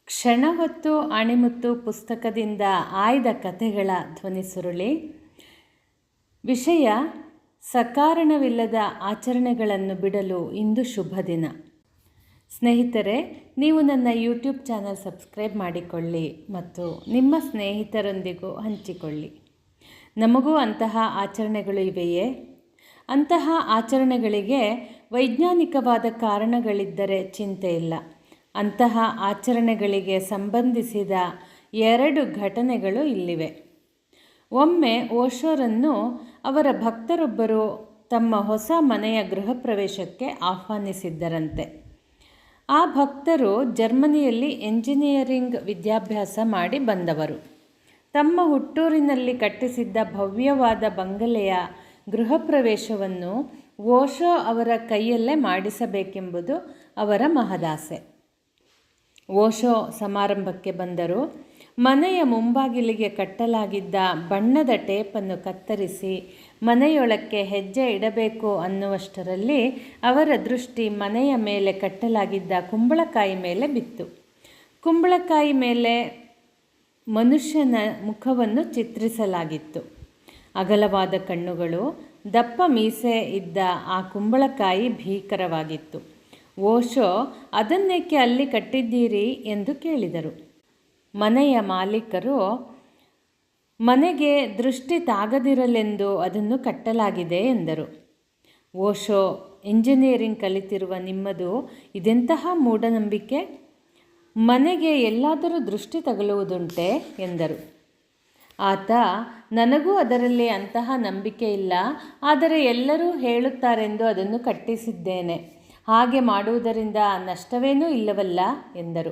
ಕ್ಷಣ ಹೊತ್ತು ಅಣಿಮುತ್ತು ಪುಸ್ತಕದಿಂದ ಆಯ್ದ ಕಥೆಗಳ ಧ್ವನಿಸುರುಳಿ. ವಿಷಯ: ಸಕಾರಣವಿಲ್ಲದ ಆಚರಣೆಗಳನ್ನು ಬಿಡಲು ಇಂದು ಶುಭ ದಿನ. ಸ್ನೇಹಿತರೆ, ನೀವು ನನ್ನ ಯೂಟ್ಯೂಬ್ ಚಾನಲ್ ಸಬ್ಸ್ಕ್ರೈಬ್ ಮಾಡಿಕೊಳ್ಳಿ ಮತ್ತು ನಿಮ್ಮ ಸ್ನೇಹಿತರೊಂದಿಗೂ ಹಂಚಿಕೊಳ್ಳಿ. ನಮಗೂ ಅಂತಹ ಆಚರಣೆಗಳು ಇವೆಯೇ? ಅಂತಹ ಆಚರಣೆಗಳಿಗೆ ವೈಜ್ಞಾನಿಕವಾದ ಕಾರಣಗಳಿದ್ದರೆ ಚಿಂತೆ ಇಲ್ಲ. ಅಂತಹ ಆಚರಣೆಗಳಿಗೆ ಸಂಬಂಧಿಸಿದ 2 ಘಟನೆಗಳು ಇಲ್ಲಿವೆ. ಒಮ್ಮೆ ಓಶೋರನ್ನು ಅವರ ಭಕ್ತರೊಬ್ಬರು ತಮ್ಮ ಹೊಸ ಮನೆಯ ಗೃಹ ಪ್ರವೇಶಕ್ಕೆ ಆಹ್ವಾನಿಸಿದ್ದರಂತೆ. ಆ ಭಕ್ತರು ಜರ್ಮನಿಯಲ್ಲಿ ಎಂಜಿನಿಯರಿಂಗ್ ವಿದ್ಯಾಭ್ಯಾಸ ಮಾಡಿ ಬಂದವರು. ತಮ್ಮ ಹುಟ್ಟೂರಿನಲ್ಲಿ ಕಟ್ಟಿಸಿದ್ದ ಭವ್ಯವಾದ ಬಂಗಲೆಯ ಗೃಹ ಪ್ರವೇಶವನ್ನು ಓಶೋ ಅವರ ಕೈಯಲ್ಲೇ ಮಾಡಿಸಬೇಕೆಂಬುದು ಅವರ ಮಹದಾಸೆ. ಓಶೋ ಸಮಾರಂಭಕ್ಕೆ ಬಂದರು. ಮನೆಯ ಮುಂಬಾಗಿಲಿಗೆ ಕಟ್ಟಲಾಗಿದ್ದ ಬಣ್ಣದ ಟೇಪನ್ನು ಕತ್ತರಿಸಿ ಮನೆಯೊಳಕ್ಕೆ ಹೆಜ್ಜೆ ಇಡಬೇಕು ಅನ್ನುವಷ್ಟರಲ್ಲಿ ಅವರ ದೃಷ್ಟಿ ಮನೆಯ ಮೇಲೆ ಕಟ್ಟಲಾಗಿದ್ದ ಕುಂಬಳಕಾಯಿ ಮೇಲೆ ಬಿತ್ತು. ಕುಂಬಳಕಾಯಿ ಮೇಲೆ ಮನುಷ್ಯನ ಮುಖವನ್ನು ಚಿತ್ರಿಸಲಾಗಿತ್ತು. ಅಗಲವಾದ ಕಣ್ಣುಗಳು, ದಪ್ಪ ಮೀಸೆ ಇದ್ದ ಆ ಕುಂಬಳಕಾಯಿ ಭೀಕರವಾಗಿತ್ತು. ಓಶೋ ಅದನ್ನೇಕೆ ಅಲ್ಲಿ ಕಟ್ಟಿದ್ದೀರಿ ಎಂದು ಕೇಳಿದರು. ಮನೆಯ ಮಾಲೀಕರು, ಮನೆಗೆ ದೃಷ್ಟಿ ತಾಗದಿರಲೆಂದು ಅದನ್ನು ಕಟ್ಟಲಾಗಿದೆ ಎಂದರು. ಓಶೋ, ಇಂಜಿನಿಯರಿಂಗ್ ಕಲಿತಿರುವ ನಿಮ್ಮದು ಇದೆಂತಹ ಮೂಢನಂಬಿಕೆ? ಮನೆಗೆ ಎಲ್ಲಾದರೂ ದೃಷ್ಟಿ ತಗಲುವುದುಂಟೆ ಎಂದರು. ಆತ, ನನಗೂ ಅದರಲ್ಲಿ ಅಂತಹ ನಂಬಿಕೆ ಇಲ್ಲ, ಆದರೆ ಎಲ್ಲರೂ ಹೇಳುತ್ತಾರೆಂದು ಅದನ್ನು ಕಟ್ಟಿಸಿದ್ದೇನೆ. ಹಾಗೆ ಮಾಡುವುದರಿಂದ ನಷ್ಟವೇನೂ ಇಲ್ಲವಲ್ಲ ಎಂದರು.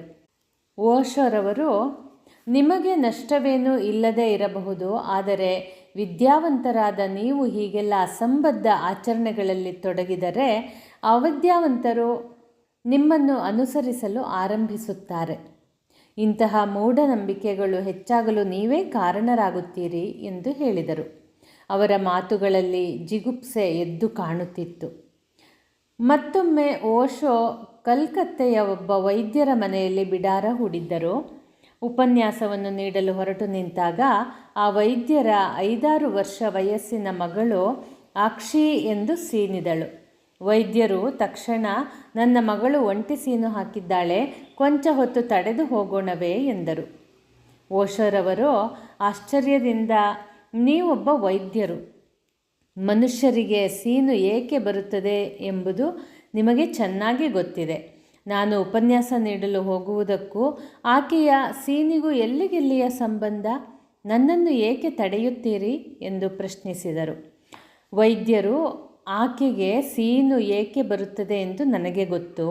ಓಶೋರವರು, ನಿಮಗೆ ನಷ್ಟವೇನೂ ಇಲ್ಲದೇ ಇರಬಹುದು, ಆದರೆ ವಿದ್ಯಾವಂತರಾದ ನೀವು ಹೀಗೆಲ್ಲ ಅಸಂಬದ್ಧ ಆಚರಣೆಗಳಲ್ಲಿ ತೊಡಗಿದರೆ ಅವಿದ್ಯಾವಂತರು ನಿಮ್ಮನ್ನು ಅನುಸರಿಸಲು ಆರಂಭಿಸುತ್ತಾರೆ. ಇಂತಹ ಮೂಢನಂಬಿಕೆಗಳು ಹೆಚ್ಚಾಗಲು ನೀವೇ ಕಾರಣರಾಗುತ್ತೀರಿ ಎಂದು ಹೇಳಿದರು. ಅವರ ಮಾತುಗಳಲ್ಲಿ ಜಿಗುಪ್ಸೆ ಎದ್ದು ಕಾಣುತ್ತಿತ್ತು. ಮತ್ತೊಮ್ಮೆ ಓಶೋ ಕಲ್ಕತ್ತೆಯ ಒಬ್ಬ ವೈದ್ಯರ ಮನೆಯಲ್ಲಿ ಬಿಡಾರ ಹೂಡಿದ್ದರು. ಉಪನ್ಯಾಸವನ್ನು ನೀಡಲು ಹೊರಟು ನಿಂತಾಗ ಆ ವೈದ್ಯರ 5-6 ವರ್ಷ ವಯಸ್ಸಿನ ಮಗಳು ಆಕ್ಷಿ ಎಂದು ಸೀನಿದಳು. ವೈದ್ಯರು ತಕ್ಷಣ, ನನ್ನ ಮಗಳು ಒಂಟಿ ಸೀನು ಹಾಕಿದ್ದಾಳೆ, ಕೊಂಚ ಹೊತ್ತು ತಡೆದು ಹೋಗೋಣವೇ ಎಂದರು. ಓಶೋರವರು ಆಶ್ಚರ್ಯದಿಂದ, ನೀವೊಬ್ಬ ವೈದ್ಯರು, ಮನುಷ್ಯರಿಗೆ ಸೀನು ಏಕೆ ಬರುತ್ತದೆ ಎಂಬುದು ನಿಮಗೆ ಚೆನ್ನಾಗಿ ಗೊತ್ತಿದೆ. ನಾನು ಉಪನ್ಯಾಸ ನೀಡಲು ಹೋಗುವುದಕ್ಕೂ ಆಕೆಯ ಸೀನಿಗೂ ಎಲ್ಲಿಗೆಲ್ಲಿಯ ಸಂಬಂಧ? ನನ್ನನ್ನು ಏಕೆ ತಡೆಯುತ್ತೀರಿ ಎಂದು ಪ್ರಶ್ನಿಸಿದರು. ವೈದ್ಯರು, ಆಕೆಗೆ ಸೀನು ಏಕೆ ಬರುತ್ತದೆ ಎಂದು ನನಗೆ ಗೊತ್ತು,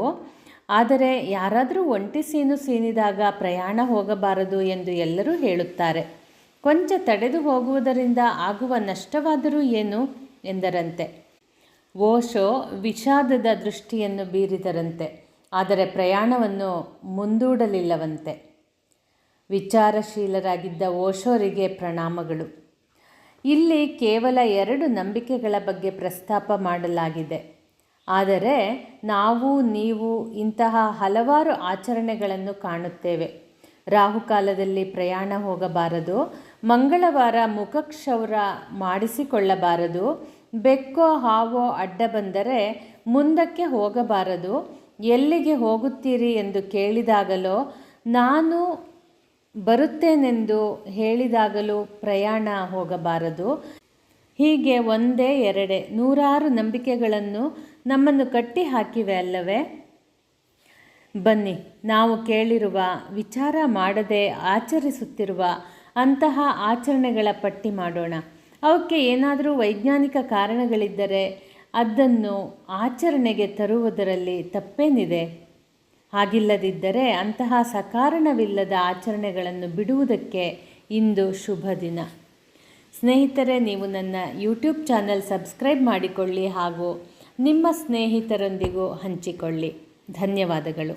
ಆದರೆ ಯಾರಾದರೂ ಒಂಟಿ ಸೀನು ಸೀನಿದಾಗ ಪ್ರಯಾಣ ಹೋಗಬಾರದು ಎಂದು ಎಲ್ಲರೂ ಹೇಳುತ್ತಾರೆ. ಕೊಂಚ ತಡೆದು ಹೋಗುವುದರಿಂದ ಆಗುವ ನಷ್ಟವಾದರೂ ಏನು ಎಂದರಂತೆ. ಓಶೋ ವಿಷಾದದ ದೃಷ್ಟಿಯನ್ನು ಬೀರಿದರಂತೆ, ಆದರೆ ಪ್ರಯಾಣವನ್ನು ಮುಂದೂಡಲಿಲ್ಲವಂತೆ. ವಿಚಾರಶೀಲರಾಗಿದ್ದ ಓಶೋರಿಗೆ ಪ್ರಣಾಮಗಳು. ಇಲ್ಲಿ ಕೇವಲ 2 ನಂಬಿಕೆಗಳ ಬಗ್ಗೆ ಪ್ರಸ್ತಾಪ ಮಾಡಲಾಗಿದೆ, ಆದರೆ ನಾವು ನೀವು ಇಂತಹ ಹಲವಾರು ಆಚರಣೆಗಳನ್ನು ಕಾಣುತ್ತೇವೆ. ರಾಹುಕಾಲದಲ್ಲಿ ಪ್ರಯಾಣ ಹೋಗಬಾರದು, ಮಂಗಳವಾರ ಮುಖಕ್ಷೌರ ಮಾಡಿಸಿಕೊಳ್ಳಬಾರದು, ಬೆಕ್ಕೋ ಹಾವೋ ಅಡ್ಡ ಬಂದರೆ ಮುಂದಕ್ಕೆ ಹೋಗಬಾರದು, ಎಲ್ಲಿಗೆ ಹೋಗುತ್ತೀರಿ ಎಂದು ಕೇಳಿದಾಗಲೋ ನಾನು ಬರುತ್ತೇನೆಂದು ಹೇಳಿದಾಗಲೂ ಪ್ರಯಾಣ ಹೋಗಬಾರದು. ಹೀಗೆ ಒಂದೇ ಎರಡೇ 100 ನಂಬಿಕೆಗಳನ್ನು ನಮ್ಮನ್ನು ಕಟ್ಟಿ ಹಾಕಿವೆ ಅಲ್ಲವೇ? ಬನ್ನಿ, ನಾವು ಕೇಳಿರುವ, ವಿಚಾರ ಮಾಡದೆ ಆಚರಿಸುತ್ತಿರುವ ಅಂತಹ ಆಚರಣೆಗಳ ಪಟ್ಟಿ ಮಾಡೋಣ. ಅವಕ್ಕೆ ಏನಾದರೂ ವೈಜ್ಞಾನಿಕ ಕಾರಣಗಳಿದ್ದರೆ ಅದನ್ನು ಆಚರಣೆಗೆ ತರುವುದರಲ್ಲಿ ತಪ್ಪೇನಿದೆ? ಹಾಗಿಲ್ಲದಿದ್ದರೆ ಅಂತಹ ಸಕಾರಣವಿಲ್ಲದ ಆಚರಣೆಗಳನ್ನು ಬಿಡುವುದಕ್ಕೆ ಇಂದು ಶುಭ ದಿನ. ಸ್ನೇಹಿತರೆ, ನೀವು ನನ್ನ ಯೂಟ್ಯೂಬ್ ಚಾನಲ್ ಸಬ್ಸ್ಕ್ರೈಬ್ ಮಾಡಿಕೊಳ್ಳಿ ಹಾಗೂ ನಿಮ್ಮ ಸ್ನೇಹಿತರೊಂದಿಗೂ ಹಂಚಿಕೊಳ್ಳಿ. ಧನ್ಯವಾದಗಳು.